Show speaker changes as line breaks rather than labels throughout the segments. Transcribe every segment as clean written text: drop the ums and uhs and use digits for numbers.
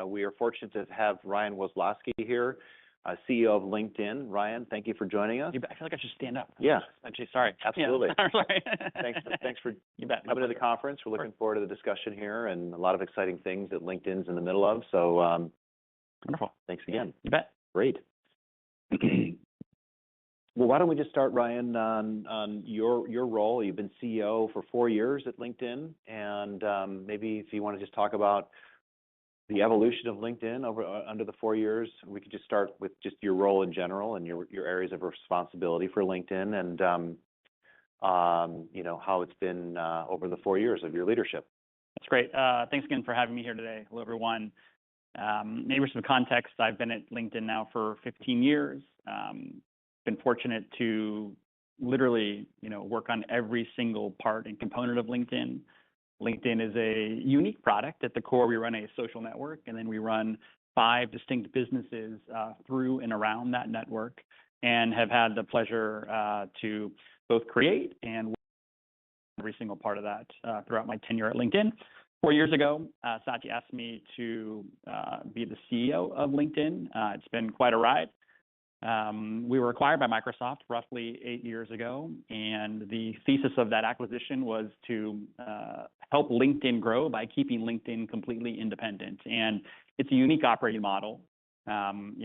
We are fortunate to have Ryan Woslosky here, CEO of LinkedIn. Ryan, thank you for joining us.
I feel like I should stand up.
Yeah.
Actually, sorry.
Absolutely.
Yeah. Sorry.
Thanks for
You bet.
coming to the conference. We're looking forward to the discussion here and a lot of exciting things that LinkedIn's in the middle of. So,
Wonderful.
Thanks again.
You bet.
Great. Well, why don't we just start, Ryan, on your role? You've been CEO for 4 years at LinkedIn, and maybe if you want to just talk about the evolution of LinkedIn under the 4 years. We could just start with just your role in general and your areas of responsibility for LinkedIn, and how it's been over the 4 years of your leadership.
That's great. Thanks again for having me here today. Hello, everyone. Maybe for some context, I've been at LinkedIn now for 15 years. Been fortunate to literally, work on every single part and component of LinkedIn. LinkedIn is a unique product. At the core, we run a social network, and then we run 5 distinct businesses through and around that network, and have had the pleasure to both create and every single part of that throughout my tenure at LinkedIn. 4 years ago, Satya asked me to be the CEO of LinkedIn. It's been quite a ride. We were acquired by Microsoft roughly 8 years ago, and the thesis of that acquisition was to help LinkedIn grow by keeping LinkedIn completely independent. And it's a unique operating model. I'm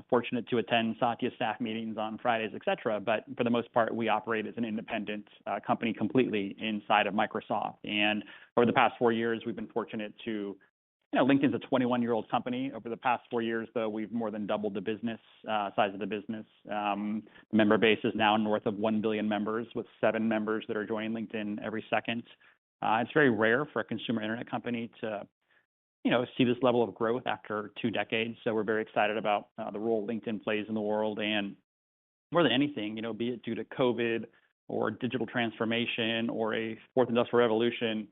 fortunate to attend Satya's staff meetings on Fridays, et cetera, but for the most part, we operate as an independent company completely inside of Microsoft. And over the past 4 years, we've been fortunate to LinkedIn's a 21-year-old company. Over the past 4 years, though, we've more than doubled the business size of the business. Member base is now north of 1 billion members, with 7 members that are joining LinkedIn every second. It's very rare for a consumer internet company to, see this level of growth after 2 decades. So we're very excited about the role LinkedIn plays in the world. And more than anything, be it due to COVID or digital transformation or a fourth industrial revolution,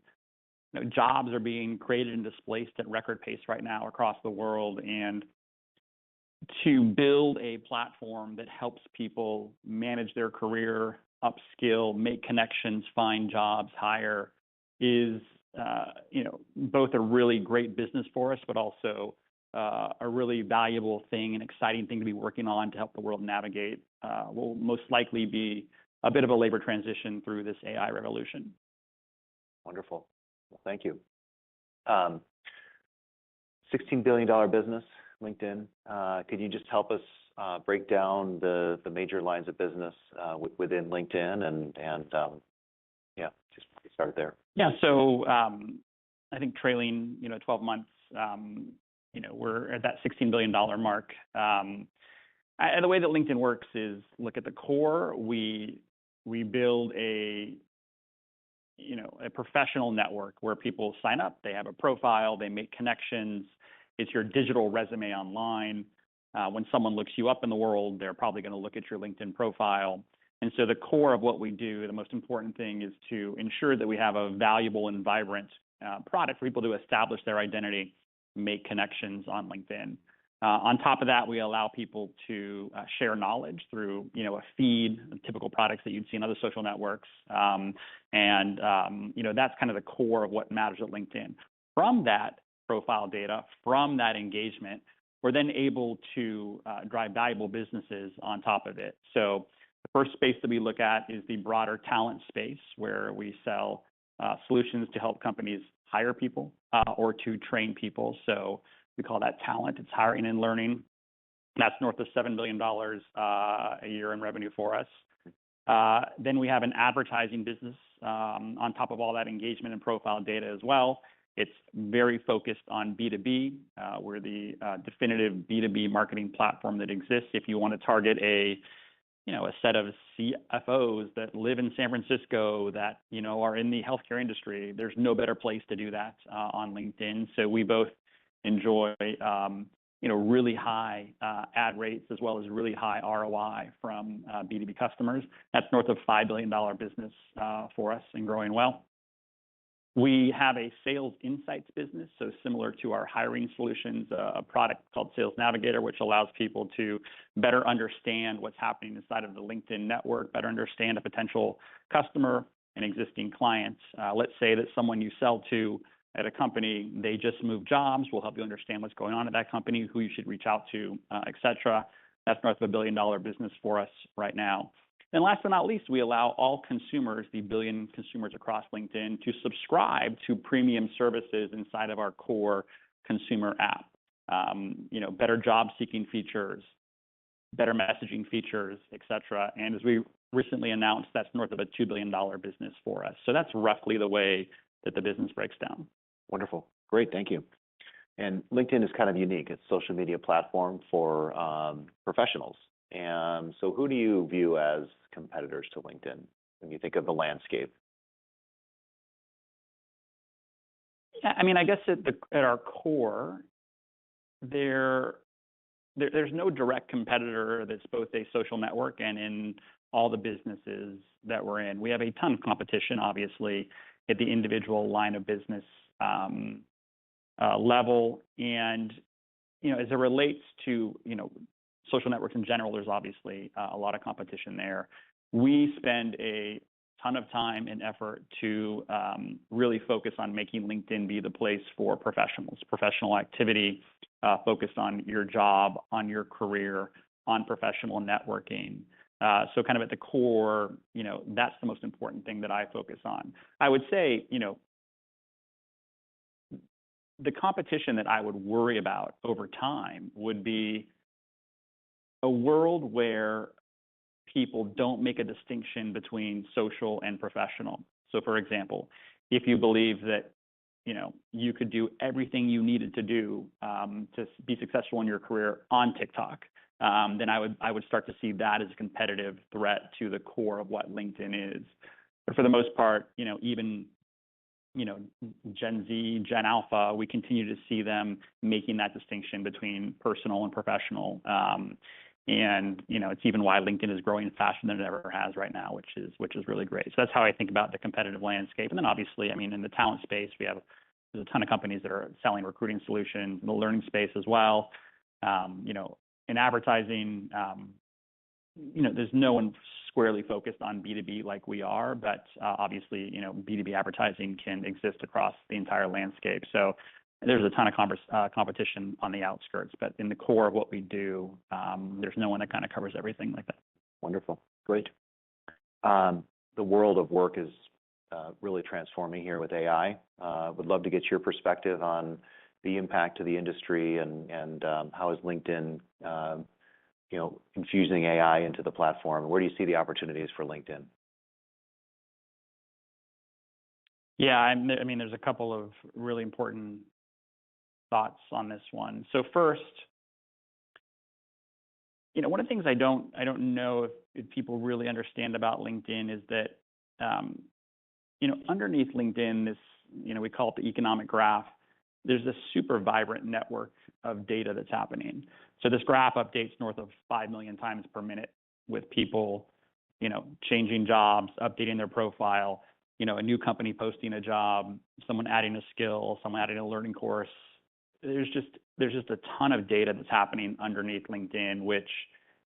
jobs are being created and displaced at record pace right now across the world. And to build a platform that helps people manage their career, upskill, make connections, find jobs, hire is, both a really great business for us, but also a really valuable thing and exciting thing to be working on to help the world navigate will most likely be a bit of a labor transition through this AI revolution.
Wonderful. Well, thank you. $16 billion business, LinkedIn. Could you just help us break down the major lines of business within LinkedIn and just start there.
Yeah. So I think trailing 12 months, we're at that $16 billion mark. And the way that LinkedIn works is, look at the core. We build a professional network where people sign up, they have a profile, they make connections. It's your digital resume online. When someone looks you up in the world, they're probably going to look at your LinkedIn profile. And so the core of what we do, the most important thing is to ensure that we have a valuable and vibrant product for people to establish their identity, make connections on LinkedIn. On top of that, we allow people to share knowledge through, a feed, typical products that you'd see in other social networks. That's kind of the core of what matters at LinkedIn. From that profile data, from that engagement, we're then able to drive valuable businesses on top of it. So the first space that we look at is the broader talent space, where we sell solutions to help companies hire people or to train people. So we call that talent. It's hiring and learning. That's north of $7 billion a year in revenue for us. Then we have an advertising business on top of all that engagement and profile data as well. It's very focused on B2B. We're the definitive B2B marketing platform that exists. If you want to target a set of CFOs that live in San Francisco that, are in the healthcare industry, there's no better place to do that on LinkedIn. So we both enjoy, really high ad rates as well as really high ROI from B2B customers. That's north of $5 billion business for us and growing well. We have a sales insights business, so similar to our hiring solutions, a product called Sales Navigator, which allows people to better understand what's happening inside of the LinkedIn network, better understand a potential customer and existing clients. Let's say that someone you sell to at a company, they just move jobs. We'll help you understand what's going on at that company, who you should reach out to, et cetera. That's north of $1 billion business for us right now. And last but not least, we allow all consumers, the billion consumers across LinkedIn, to subscribe to premium services inside of our core consumer app. Better job seeking features, better messaging features, et cetera. And as we recently announced, that's north of a $2 billion business for us. So that's roughly the way that the business breaks down.
Wonderful. Great. Thank you. And LinkedIn is kind of unique. It's a social media platform for professionals. And so who do you view as competitors to LinkedIn when you think of the landscape?
Yeah, I mean, I guess at our core, there's no direct competitor that's both a social network and in all the businesses that we're in. We have a ton of competition, obviously, at the individual line of business level. And, as it relates to, social networks in general, there's obviously a lot of competition there. We spend a ton of time and effort to really focus on making LinkedIn be the place for professionals, professional activity, focused on your job, on your career, on professional networking. So kind of at the core, that's the most important thing that I focus on. I would say, the competition that I would worry about over time would be a world where people don't make a distinction between social and professional. So for example, if you believe that, you could do everything you needed to do to be successful in your career on TikTok, then I would start to see that as a competitive threat to the core of what LinkedIn is. But for the most part, even Gen Z, Gen Alpha, we continue to see them making that distinction between personal and professional. And it's even why LinkedIn is growing faster than it ever has right now, which is really great. So that's how I think about the competitive landscape. And then obviously, I mean, in the talent space, there's a ton of companies that are selling recruiting solutions in the learning space as well. In advertising, there's no one squarely focused on B2B like we are, but obviously, B2B advertising can exist across the entire landscape. So there's a ton of competition on the outskirts, but in the core of what we do, there's no one that kind of covers everything like that.
Wonderful. Great. The world of work is really transforming here with AI. Would love to get your perspective on the impact to the industry and how is LinkedIn infusing AI into the platform? Where do you see the opportunities for LinkedIn?
Yeah, I mean, there's a couple of really important thoughts on this one. So first, one of the things I don't know if people really understand about LinkedIn is that, underneath LinkedIn, this, we call it the economic graph. There's this super vibrant network of data that's happening. So this graph updates north of 5 million times per minute with people, changing jobs, updating their profile, a new company posting a job, someone adding a skill, someone adding a learning course. There's just a ton of data that's happening underneath LinkedIn, which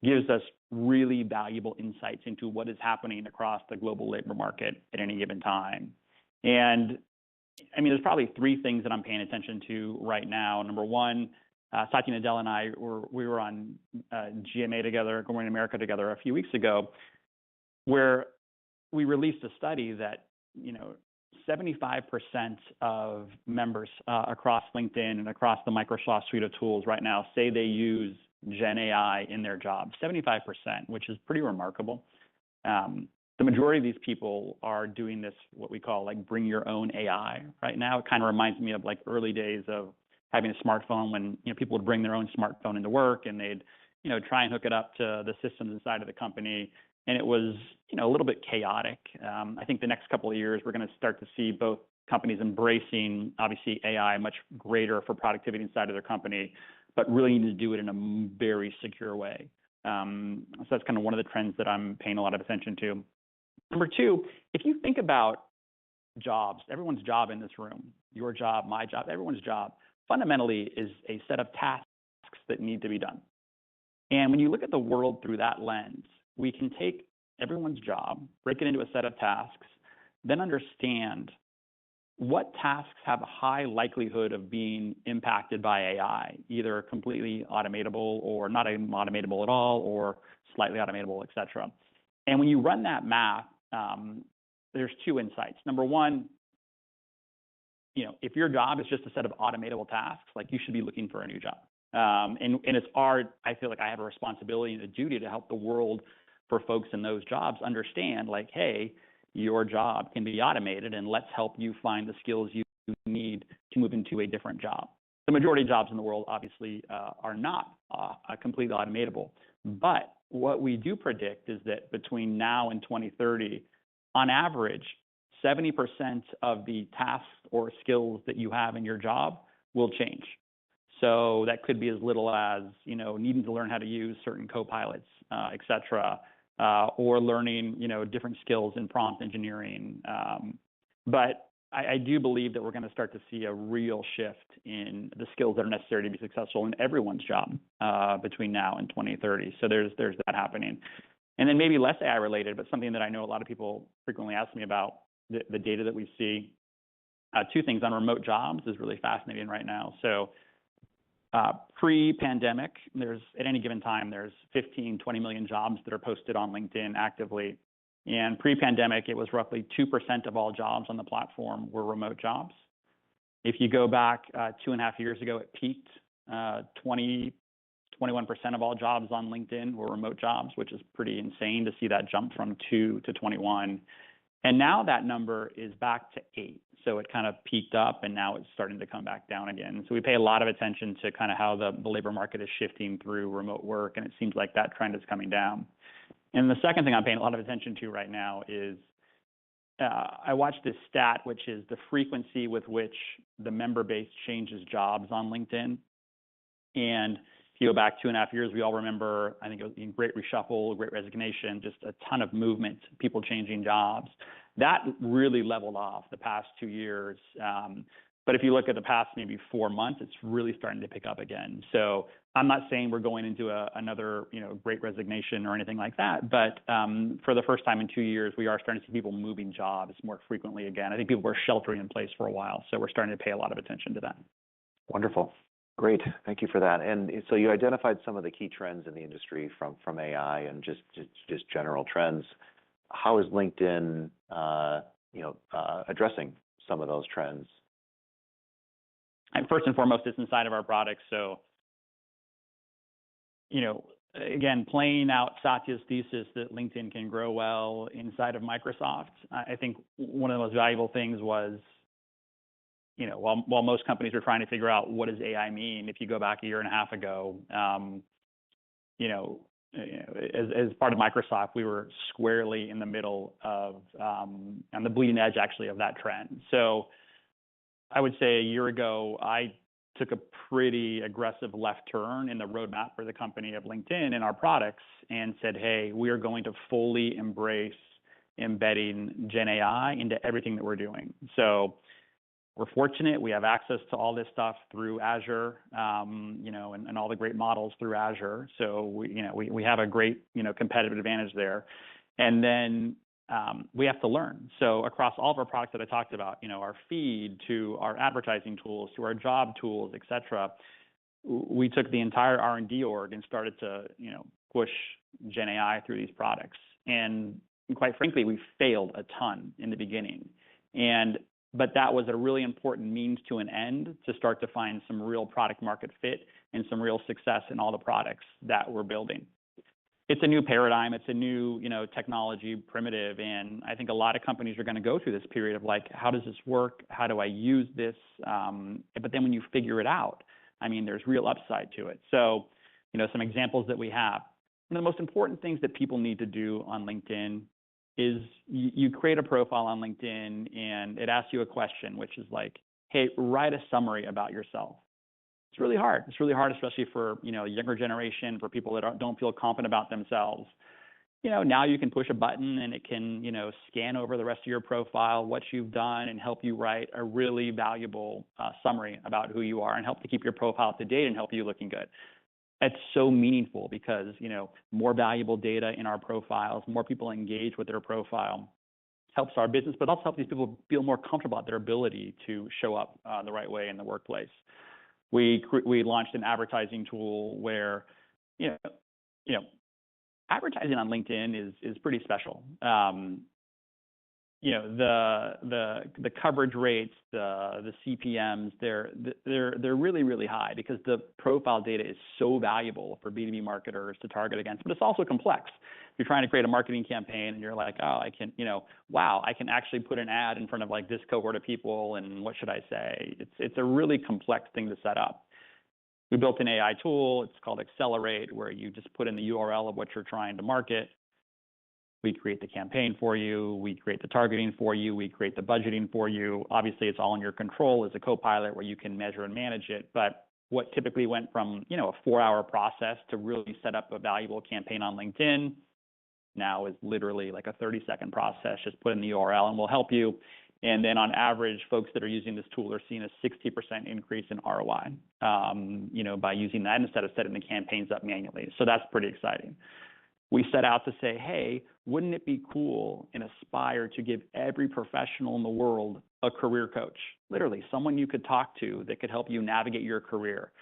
gives us really valuable insights into what is happening across the global labor market at any given time. And I mean, there's probably 3 things that I'm paying attention to right now. Number one, Satya Nadella and I we were on GMA together, Good Morning America together a few weeks ago, where we released a study that 75% of members across LinkedIn and across the Microsoft suite of tools right now say they use Gen AI in their jobs. 75%, which is pretty remarkable. The majority of these people are doing this, what we call like bring your own AI right now. It kind of reminds me of like early days of having a smartphone when people would bring their own smartphone into work and they'd try and hook it up to the systems inside of the company. And it was, a little bit chaotic. I think the next couple of years, we're going to start to see both companies embracing, obviously, AI much greater for productivity inside of their company, but really need to do it in a very secure way. So that's kind of one of the trends that I'm paying a lot of attention to. Number 2, if you think about jobs, everyone's job in this room, your job, my job, everyone's job, fundamentally is a set of tasks that need to be done. And when you look at the world through that lens, we can take everyone's job, break it into a set of tasks, then understand what tasks have a high likelihood of being impacted by AI, either completely automatable or not even automatable at all, or slightly automatable, et cetera. And when you run that math, there's two insights. Number one, if your job is just a set of automatable tasks, like, you should be looking for a new job. And it's I feel like I have a responsibility and a duty to help the world, for folks in those jobs, understand, like, hey, your job can be automated, and let's help you find the skills you need to move into a different job. The majority of jobs in the world, obviously, are not completely automatable. But what we do predict is that between now and 2030, on average, 70% of the tasks or skills that you have in your job will change. So that could be as little as, needing to learn how to use certain co-pilots, et cetera, or learning, different skills in prompt engineering. But I do believe that we're going to start to see a real shift in the skills that are necessary to be successful in everyone's job between now and 2030. So there's that happening. And then maybe less AI related, but something that I know a lot of people frequently ask me about, the data that we see. Two things on remote jobs is really fascinating right now. So pre-pandemic, at any given time, there's 15, 20 million jobs that are posted on LinkedIn actively. And pre-pandemic, it was roughly 2% of all jobs on the platform were remote jobs. If you go back 2.5 years ago, it peaked. 21% of all jobs on LinkedIn were remote jobs, which is pretty insane to see that jump from 2 to 21. And now that number is back to 8. So it kind of peaked up, and now it's starting to come back down again. So we pay a lot of attention to kind of how the labor market is shifting through remote work, and it seems like that trend is coming down. And the second thing I'm paying a lot of attention to right now is I watched this stat, which is the frequency with which the member base changes jobs on LinkedIn. And if you go back 2.5 years, we all remember, I think it was in Great Reshuffle, Great Resignation, just a ton of movement, people changing jobs. That really leveled off the past 2 years. But if you look at the past maybe 4 months, it's really starting to pick up again. So I'm not saying we're going into another Great Resignation or anything like that. But for the first time in 2 years, we are starting to see people moving jobs more frequently again. I think people were sheltering in place for a while, so we're starting to pay a lot of attention to that.
Wonderful. Great. Thank you for that. And so you identified some of the key trends in the industry from AI and just general trends. How is LinkedIn, addressing some of those trends?
And first and foremost, it's inside of our products. So, again, playing out Satya's thesis that LinkedIn can grow well inside of Microsoft, I think one of the most valuable things was, while most companies are trying to figure out what does AI mean, if you go back 1.5 years ago, as part of Microsoft, we were squarely in the middle of, on the bleeding edge, actually, of that trend. So I would say 1 year ago, I took a pretty aggressive left turn in the roadmap for the company of LinkedIn and our products and said, hey, we are going to fully embrace embedding Gen AI into everything that we're doing. So we're fortunate. We have access to all this stuff through Azure, and all the great models through Azure. So we have a great, competitive advantage there. And then we have to learn. So across all of our products that I talked about, our feed to our advertising tools, to our job tools, et cetera, we took the entire R&D org and started to, push Gen AI through these products. And quite frankly, we failed a ton in the beginning. But that was a really important means to an end to start to find some real product market fit and some real success in all the products that we're building. It's a new paradigm. It's a new, technology primitive. And I think a lot of companies are going to go through this period of like, how does this work? How do I use this? But then when you figure it out, there's real upside to it. So, some examples that we have. One of the most important things that people need to do on LinkedIn is you create a profile on LinkedIn and it asks you a question, which is like, hey, write a summary about yourself. It's really hard. It's really hard, especially for, younger generation, for people that don't feel confident about themselves. Now you can push a button and it can, scan over the rest of your profile, what you've done, and help you write a really valuable summary about who you are and help to keep your profile up to date and help you looking good. It's so meaningful because, more valuable data in our profiles, more people engage with their profile. helps our business, but also helps these people feel more comfortable about their ability to show up the right way in the workplace. We launched an advertising tool where, you know, advertising on LinkedIn is pretty special. You know, the coverage rates, the CPMs, they're really, really high because the profile data is so valuable for B2B marketers to target against, but it's also complex. If you're trying to create a marketing campaign and you're like, oh, I can, you know, wow, I can actually put an ad in front of like this cohort of people, and what should I say? It's a really complex thing to set up. We built an AI tool. It's called Accelerate, where you just put in the URL of what you're trying to market. We create the campaign for you. We create the targeting for you. We create the budgeting for you. Obviously, it's all in your control as a co-pilot where you can measure and manage it. But what typically went from, you know, a 4-hour process to really set up a valuable campaign on LinkedIn now is literally like a 30-second process. Just put in the URL and we'll help you. And then on average, folks that are using this tool are seeing a 60% increase in ROI, you know, by using that instead of setting the campaigns up manually. So that's pretty exciting. We set out to say, hey, wouldn't it be cool and aspire to give every professional in the world a career coach? Literally, someone you could talk to that could help you navigate your career.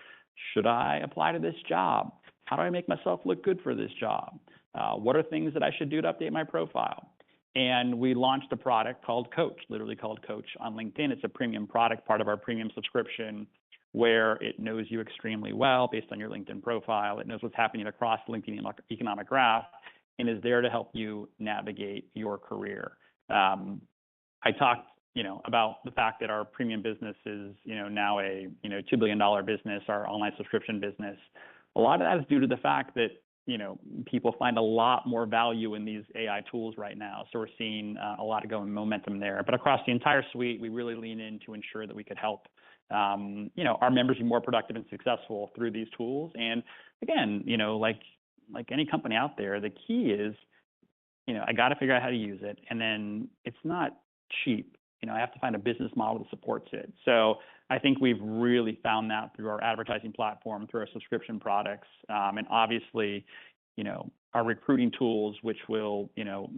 Should I apply to this job? How do I make myself look good for this job? What are things that I should do to update my profile? And we launched a product called Coach, literally called Coach on LinkedIn. It's a premium product, part of our premium subscription, where it knows you extremely well based on your LinkedIn profile. It knows what's happening across the LinkedIn economic graph and is there to help you navigate your career. I talked, you know, about the fact that our premium business is, you know, now a, you know, $2 billion business, our online subscription business. A lot of that is due to the fact that, you know, people find a lot more value in these AI tools right now. So we're seeing a lot of going momentum there. But across the entire suite, we really lean in to ensure that we could help you know, our members be more productive and successful through these tools. And again, you know, like any company out there, the key is, you know, I got to figure out how to use it. And then it's not cheap. You know, I have to find a business model that supports it. So I think we've really found that through our advertising platform, through our subscription products, and obviously, you know, our recruiting tools, which will, you know,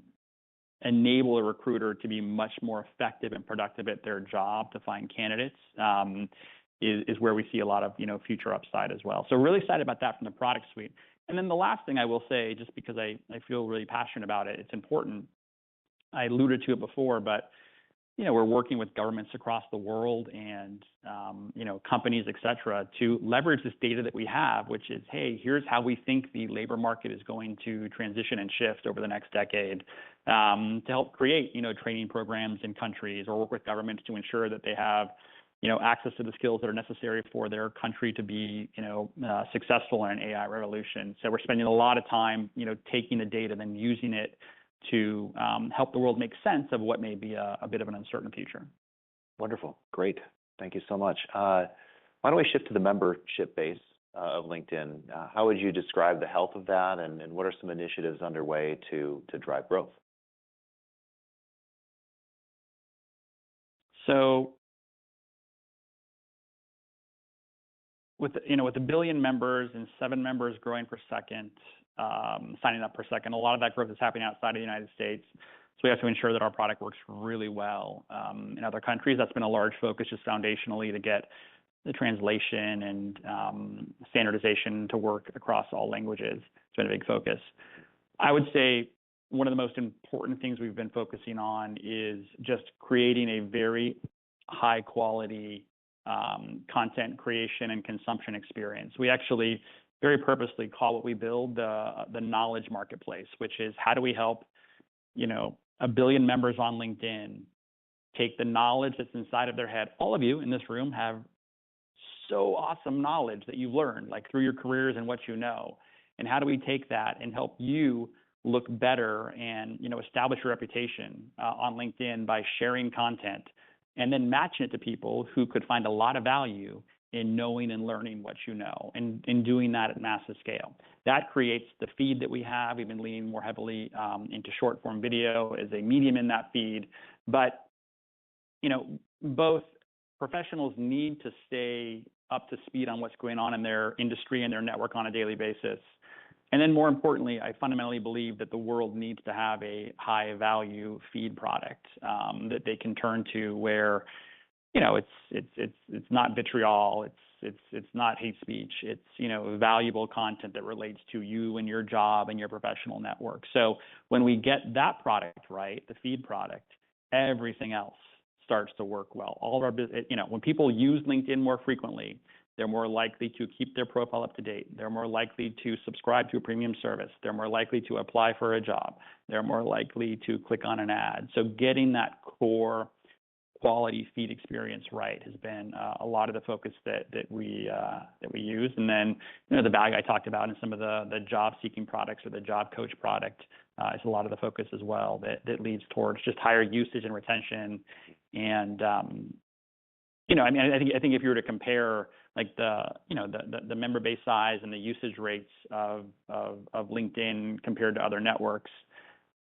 enable a recruiter to be much more effective and productive at their job to find candidates, is where we see a lot of, you know, future upside as well. So really excited about that from the product suite. And then the last thing I will say, just because I feel really passionate about it, it's important. I alluded to it before, but, you know, we're working with governments across the world and, you know, companies, et cetera, to leverage this data that we have, which is, hey, here's how we think the labor market is going to transition and shift over the next decade, to help create, you know, training programs in countries or work with governments to ensure that they have, you know, access to the skills that are necessary for their country to be, you know, successful in an AI revolution. So we're spending a lot of time, you know, taking the data and then using it to help the world make sense of what may be a bit of an uncertain future.
Wonderful. Great. Thank you so much. Why don't we shift to the membership base of LinkedIn? How would you describe the health of that, and what are some initiatives underway to drive growth?
So with, you know, with 1 billion members and 7 members growing per second, signing up per second, a lot of that growth is happening outside of the United States. So we have to ensure that our product works really well in other countries. That's been a large focus just foundationally to get the translation and standardization to work across all languages. It's been a big focus. I would say one of the most important things we've been focusing on is just creating a very high quality content creation and consumption experience. We actually very purposely call what we build the knowledge marketplace, which is how do we help, you know, 1 billion members on LinkedIn take the knowledge that's inside of their head. All of you in this room have so awesome knowledge that you've learned, like through your careers and what you know. And how do we take that and help you look better and, you know, establish your reputation on LinkedIn by sharing content and then matching it to people who could find a lot of value in knowing and learning what you know, and in doing that at massive scale. That creates the feed that we have. We've been leaning more heavily into short form video as a medium in that feed. But, you know, both professionals need to stay up to speed on what's going on in their industry and their network on a daily basis. And then more importantly, I fundamentally believe that the world needs to have a high value feed product that they can turn to where, you know, it's not vitriol, it's not hate speech, it's, you know, valuable content that relates to you and your job and your professional network. So when we get that product right, the feed product, everything else starts to work well. All of our business, you know, when people use LinkedIn more frequently, they're more likely to keep their profile up to date. They're more likely to subscribe to a premium service. They're more likely to apply for a job. They're more likely to click on an ad. So getting that core quality feed experience right has been a lot of the focus that we use. And then, you know, the value I talked about in some of the job seeking products or the job coach product is a lot of the focus as well that leads towards just higher usage and retention. And you know, I mean, I think if you were to compare like the member base size and the usage rates of LinkedIn compared to other networks,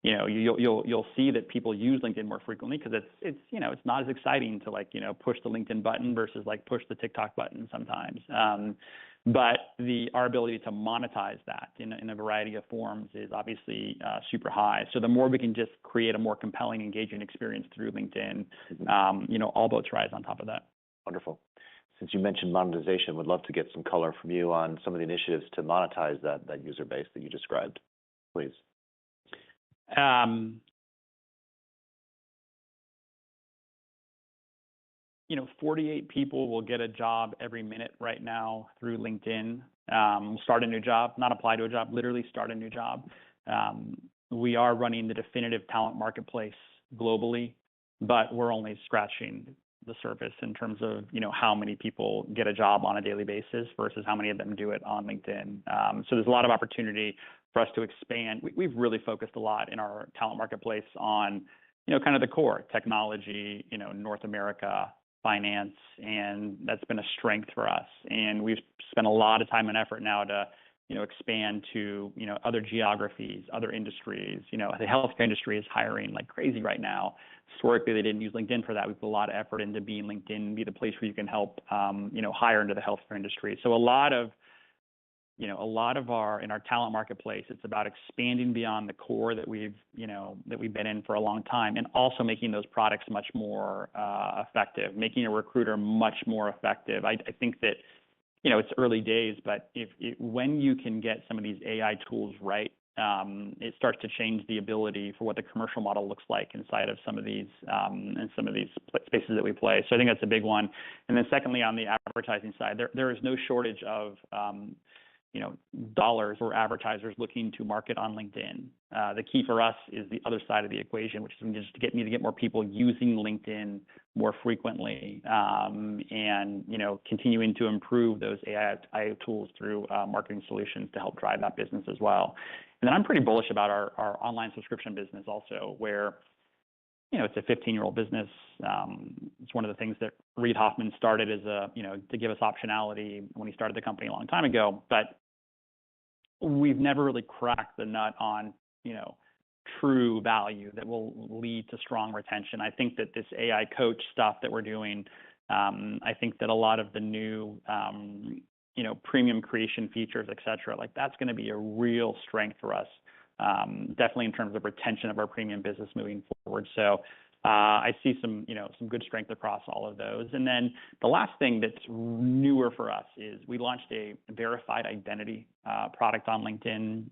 you know, you'll see that people use LinkedIn more frequently because it's you know, it's not as exciting to like, you know, push the LinkedIn button versus like push the TikTok button sometimes. But our ability to monetize that in a variety of forms is obviously super high. So the more we can just create a more compelling, engaging experience through LinkedIn, you know, all boats rise on top of that.
Wonderful. Since you mentioned monetization, would love to get some color from you on some of the initiatives to monetize that user base that you described, please.
You know, 48 people will get a job every minute right now through LinkedIn. Start a new job, not apply to a job, literally start a new job. We are running the definitive talent marketplace globally, but we're only scratching the surface in terms of, you know, how many people get a job on a daily basis versus how many of them do it on LinkedIn. So there's a lot of opportunity for us to expand. We've really focused a lot in our talent marketplace on, you know, kind of the core technology, you know, North America, finance, and that's been a strength for us. And we've spent a lot of time and effort now to, you know, expand to, you know, other geographies, other industries. You know, the healthcare industry is hiring like crazy right now. Historically, they didn't use LinkedIn for that. We put a lot of effort into being LinkedIn, be the place where you can help, you know, hire into the healthcare industry. So a lot of our, in our talent marketplace, it's about expanding beyond the core that we've been in for a long time, and also making those products much more effective, making a recruiter much more effective. I think that, you know, it's early days, but when you can get some of these AI tools right, it starts to change the ability for what the commercial model looks like inside of some of these spaces that we play. So I think that's a big one. And then secondly, on the advertising side, there is no shortage of you know, dollars or advertisers looking to market on LinkedIn. The key for us is the other side of the equation, which is just to get more people using LinkedIn more frequently, and, you know, continuing to improve those AI tools through marketing solutions to help drive that business as well. And then I'm pretty bullish about our online subscription business also, where, you know, it's a 15-year-old business. It's one of the things that Reid Hoffman started as you know, to give us optionality when he started the company a long time ago. But we've never really cracked the nut on, you know, true value that will lead to strong retention. I think that this AI coach stuff that we're doing, I think that a lot of the new, you know, premium creation features, et cetera, like that's going to be a real strength for us. Definitely in terms of retention of our premium business moving forward. So I see some good strength across all of those. And then the last thing that's newer for us is we launched a verified identity product on LinkedIn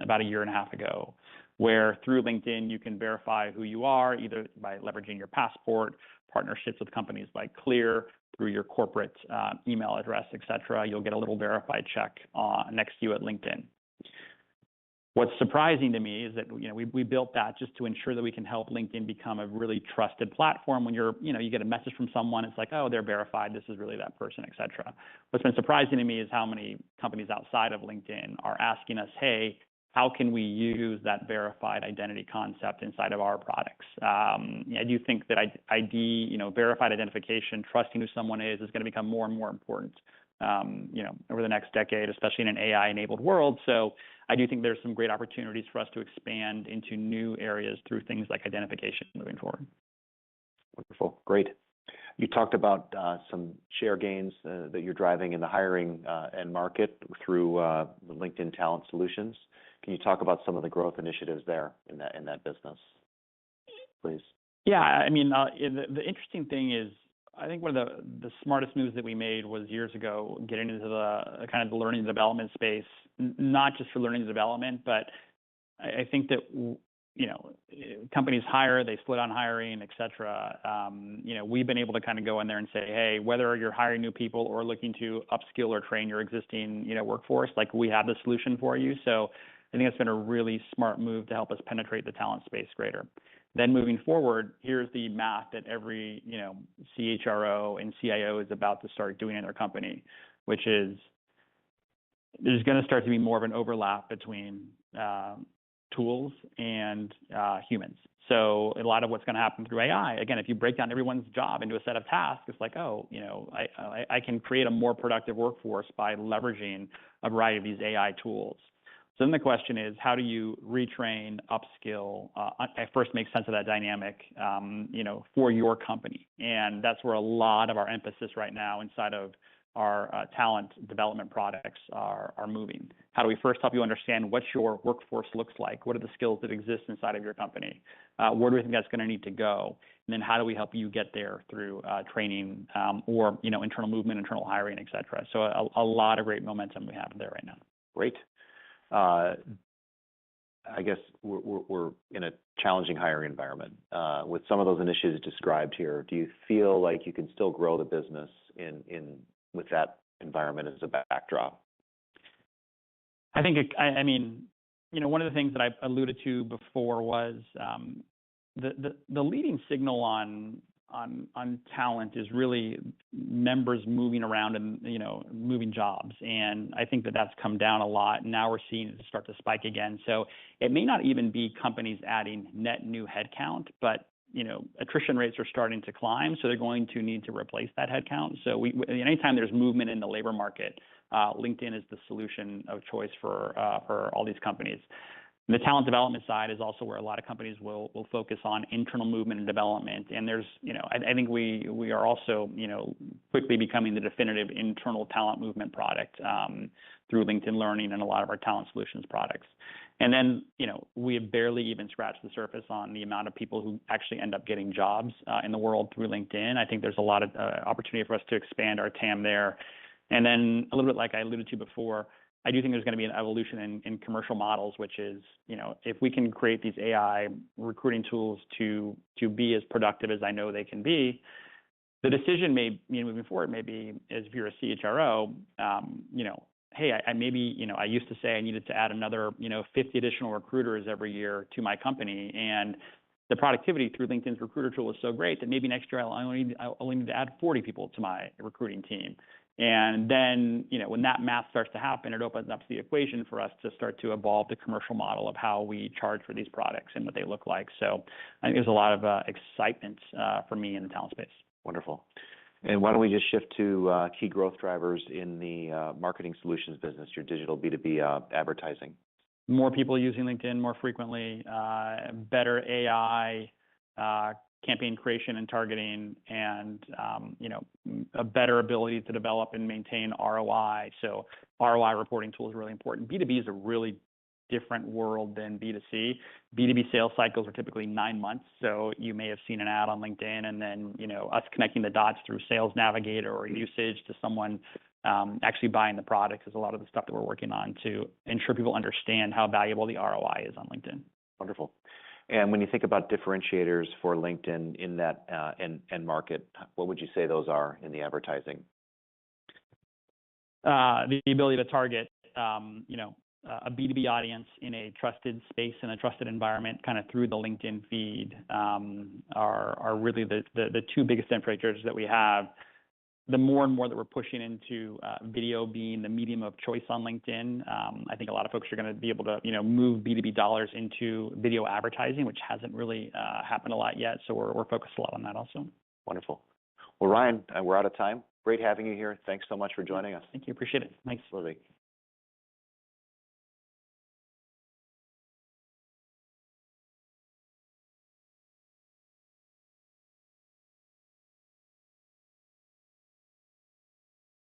about a year and a half ago, where through LinkedIn you can verify who you are, either by leveraging your passport, partnerships with companies like Clear, through your corporate email address, et cetera. You'll get a little verified check next to you at LinkedIn. What's surprising to me is that, you know, we built that just to ensure that we can help LinkedIn become a really trusted platform. When you get a message from someone, it's like, oh, they're verified, this is really that person, et cetera. What's been surprising to me is how many companies outside of LinkedIn are asking us, hey, how can we use that verified identity concept inside of our products? I do think that ID, you know, verified identification, trusting who someone is going to become more and more important, you know, over the next decade, especially in an AI-enabled world. So I do think there's some great opportunities for us to expand into new areas through things like identification moving forward.
Wonderful. Great. You talked about some share gains that you're driving in the hiring and market through the LinkedIn Talent Solutions. Can you talk about some of the growth initiatives there in that business, please?
Yeah, I mean, the interesting thing is, I think one of the smartest moves that we made was years ago getting into the kind of the learning and development space, not just for learning and development, but I think that, you know, companies hire, they split on hiring, et cetera. You know, we've been able to kind of go in there and say, hey, whether you're hiring new people or looking to upskill or train your existing, you know, workforce, like we have the solution for you. So I think it's been a really smart move to help us penetrate the talent space greater. Then moving forward, here's the math that every, you know, CHRO and CIO is about to start doing in their company, which is there's going to start to be more of an overlap between tools and humans. So a lot of what's going to happen through AI, again, if you break down everyone's job into a set of tasks, it's like, oh, you know, I can create a more productive workforce by leveraging a variety of these AI tools. So then the question is, how do you retrain, upskill, first make sense of that dynamic, you know, for your company? And that's where a lot of our emphasis right now inside of our talent development products are moving. How do we first help you understand what your workforce looks like? What are the skills that exist inside of your company? Where do we think that's going to need to go? And then how do we help you get there through training or, you know, internal movement, internal hiring, et cetera? So a lot of great momentum we have there right now.
Great. I guess we're in a challenging hiring environment. With some of those initiatives described here, do you feel like you can still grow the business with that environment as a backdrop?
I think, I mean, you know, one of the things that I alluded to before was the leading signal on talent is really members moving around and, you know, moving jobs. And I think that that's come down a lot. And now we're seeing it start to spike again. So it may not even be companies adding net new headcount, but, you know, attrition rates are starting to climb. So they're going to need to replace that headcount. So anytime there's movement in the labor market, LinkedIn is the solution of choice for all these companies. The talent development side is also where a lot of companies will focus on internal movement and development. And there's, you know, I think we are also, you know, quickly becoming the definitive internal talent movement product through LinkedIn Learning and a lot of our talent solutions products. And then, you know, we have barely even scratched the surface on the amount of people who actually end up getting jobs in the world through LinkedIn. I think there's a lot of opportunity for us to expand our TAM there. And then a little bit like I alluded to before, I do think there's going to be an evolution in commercial models, which is, you know, if we can create these AI recruiting tools to be as productive as I know they can be, the decision may, you know, moving forward, maybe as if you're a CHRO, you know, hey, I maybe, you know, I used to say I needed to add another, you know, 50 additional recruiters every year to my company. And the productivity through LinkedIn's recruiter tool is so great that maybe next year I only need to add 40 people to my recruiting team. And then, you know, when that math starts to happen, it opens up the equation for us to start to evolve the commercial model of how we charge for these products and what they look like. So I think there's a lot of excitement for me in the talent space.
Wonderful. And why don't we just shift to key growth drivers in the marketing solutions business, your digital B2B advertising?
More people using LinkedIn more frequently, better AI, campaign creation and targeting, and you know, a better ability to develop and maintain ROI. So ROI reporting tool is really important. B2B is a really different world than B2C. B2B sales cycles are typically 9 months. So you may have seen an ad on LinkedIn and then, you know, us connecting the dots through Sales Navigator or usage to someone actually buying the product is a lot of the stuff that we're working on to ensure people understand how valuable the ROI is on LinkedIn.
Wonderful. And when you think about differentiators for LinkedIn in that end market, what would you say those are in the advertising?
The ability to target, you know, a B2B audience in a trusted space and a trusted environment, kind of through the LinkedIn feed, are really the two biggest differentiators that we have. The more and more that we're pushing into video being the medium of choice on LinkedIn, I think a lot of folks are going to be able to, you know, move B2B dollars into video advertising, which hasn't really happened a lot yet. So we're focused a lot on that also.
Wonderful. Well, Ryan, we're out of time. Great having you here. Thanks so much for joining us.
Thank you. Appreciate it. Thanks.
Absolutely.